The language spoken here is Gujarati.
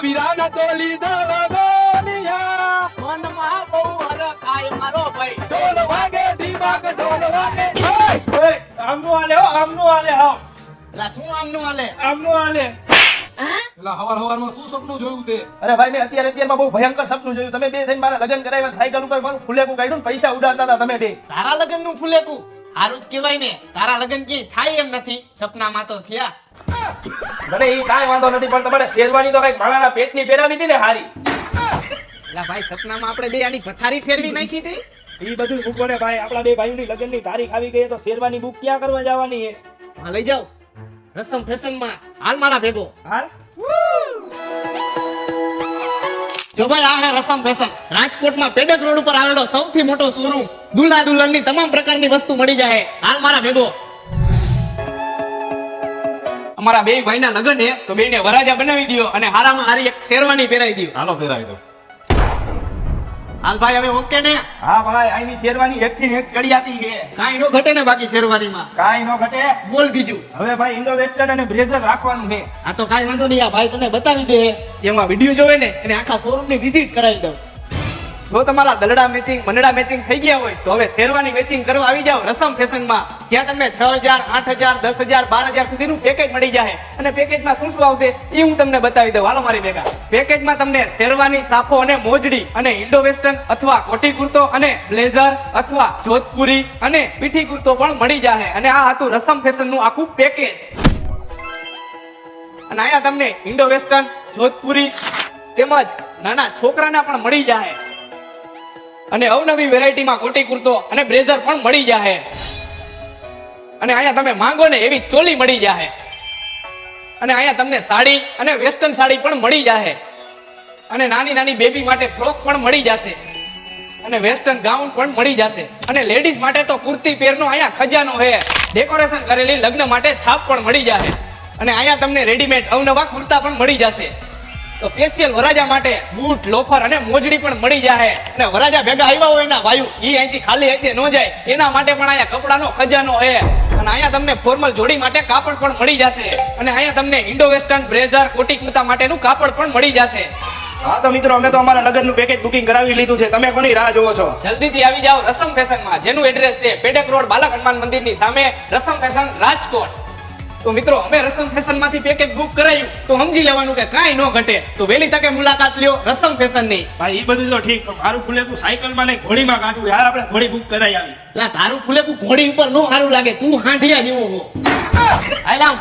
વીરાના તો લીધા ગોલિયા મનમાં બહુ હરખાય મારો ભાઈ. ઢોલ વાગે ઢીબાગ ઢોલ વાગે આમનું હાલે હો, આમનું હાલે હાવ. લા શું આમનું હાલે? આમનું હાલે. પેલા હવારમાં શું સપનું જોયું તે? અરે ભાઈ મેં અત્યારમાં બહુ ભયંકર સપનું જોયું. તમે બે થઈને મારા લગ્ન કરાવ્યા, સાયકલ ઉપર મારું ફુલેકું કાઢ્યું ને પૈસા ઉડાડતા હતા તમે બે. તારા લગન નું ફૂલેકું હારું જ કહેવાય ને. તારા લગન કે થાય એમ નથી, સપનામાં તો થયા. મને ઈ કાંઈ વાંધો નથી, પણ તમારે શેરવાની તો કઈક માણાના પેટની પહેરાવી હતી ને હારી. લા ભાઈ સપનામાં આપણે બે આની પથારી ફેરવી નાખી હતી. ઈ બધું મૂકો ને ભાઈ, આપણા બે ભાઈઓની લગ્નની તારીખ આવી ગઈ તો શેરવાની બુક ક્યાં કરવા જવાની છે? હા લઈ જાઓ રસમ ફેશન માં. હાલ મારા ભેગો. હાલ. જો ભાઈ આ હે રસમ ફેશન, રાજકોટમાં પેડક રોડ ઉપર આવેલો સૌથી મોટો શોરૂમ. દુલ્હા દુલ્હનની તમામ પ્રકારની વસ્તુ મળી જાય. હાલ મારા ભેગો. અમારા બે ભાઈના લગ્ન છે તો બેને વરાજા બનાવી દયો અને હારામાં હારી એક શેરવાની પહેરાવી દયો. હાલો ફેરાવી દો. હાલ ભાઈ હવે ઓકે ને? હા ભાઈ, આની શેરવાની એક થી એક ચડિયાતી છે. કાંઈ નો ઘટે ને બાકી શેરવાનીમાં? કાંઈ નો ઘટે. બોલ બીજું. હવે ભાઈ ઇન્ડો વેસ્ટર્ન અને બ્લેઝર રાખવાનું છે. આ તો કાંઈ વાંધો નહીં, આ ભાઈ તને બતાવી દે. એમાં વિડીયો જોવે ને એને આખા શોરૂમ ની વિઝિટ કરાવી દઉં. જો તમારા દલડા મેચિંગ મંડળા મેચિંગ થઈ ગયા હોય તો હવે શેરવાની મેચિંગ કરવા આવી જાઓ રસમ ફેશન માં. જ્યાં તમને 6000, 8000, 10000, 12000 સુધીનું પેકેજ મળી જાય. અને પેકેજમાં શું શું આવશે એ હું તમને બતાવી દઉં. હાલો મારી ભેગા. પેકેજમાં તમને શેરવાની, સાફો અને મોજડી અને ઇન્ડો વેસ્ટર્ન અથવા કોટી કુર્તો અને બ્લેઝર અથવા જોધપુરી અને પીઠી કુર્તો પણ મળી જાય. અને આ હતું રસમ ફેશન નું આખું પેકેજ. અને અહીંયા તમને ઇન્ડો વેસ્ટર્ન, જોધપુરી તેમજ નાના છોકરાના પણ મળી જાય. અને અવનવી વેરાયટીમાં કોટી કુર્તો અને બ્લેઝર પણ મળી જાય. અને અહીંયા તમે માંગો ને એવી ચોલી મળી જાય. અને અહીંયા તમને સાડી અને વેસ્ટર્ન સાડી પણ મળી જાય. અને નાની નાની બેબી માટે ફ્રોક પણ મળી જશે. અને વેસ્ટર્ન ગાઉન પણ મળી જશે. અને લેડીઝ માટે તો કુર્તી પેરનો અહીંયા ખજાનો છે. ડેકોરેશન કરેલી લગ્ન માટે છાપ પણ મળી જાય. અને અહીંયા તમને રેડીમેડ અવનવા કુર્તા પણ મળી જશે. તો સ્પેશિયલ વરાજા માટે બૂટ, લોફર અને મોજડી પણ મળી જાય. અને વરાજા ભેગા આવ્યા હોય ના વાયુ ઈ અહીંથી ખાલી અહીંથી ન જાય એના માટે પણ અહીંયા કપડાનો ખજાનો છે. અને અહીંયા તમને ફોર્મલ જોડી માટે કાપડ પણ મળી જશે. અને અહીંયા તમને ઇન્ડો વેસ્ટર્ન, બ્લેઝર, કોટી કુર્તા માટેનું કાપડ પણ મળી જશે. હા તો મિત્રો, અમે તો અમારા લગ્નનું પેકેજ બુકિંગ કરાવી લીધું છે. તમે કોની રાહ જોવો છો? જલ્દીથી આવી જાઓ રસમ ફેશનમાં, જેનું એડ્રેસ છે પેડક રોડ, બાલક હનુમાન મંદિરની સામે, રસમ ફેશન, રાજકોટ. તો મિત્રો અમે રસમ ફેશન માંથી પેકેજ બુક કરાયું તો સમજી લેવાનું કે કાંઈ ન ઘટે. તો વહેલી તકે મુલાકાત લ્યો રસમ ફેશન ની. ભાઈ ઈ બધું તો ઠીક, પણ મારું ફૂલેકું સાયકલમાં નહીં ઘોડીમાં કાઢવું. યાર આપણે ઘોડી બુક કરાવી આવી. લા તારું ફૂલેકું ઘોડી ઉપર નો સારું લાગે, તું હાંઢિયા જેવો હો. હાલ આમ.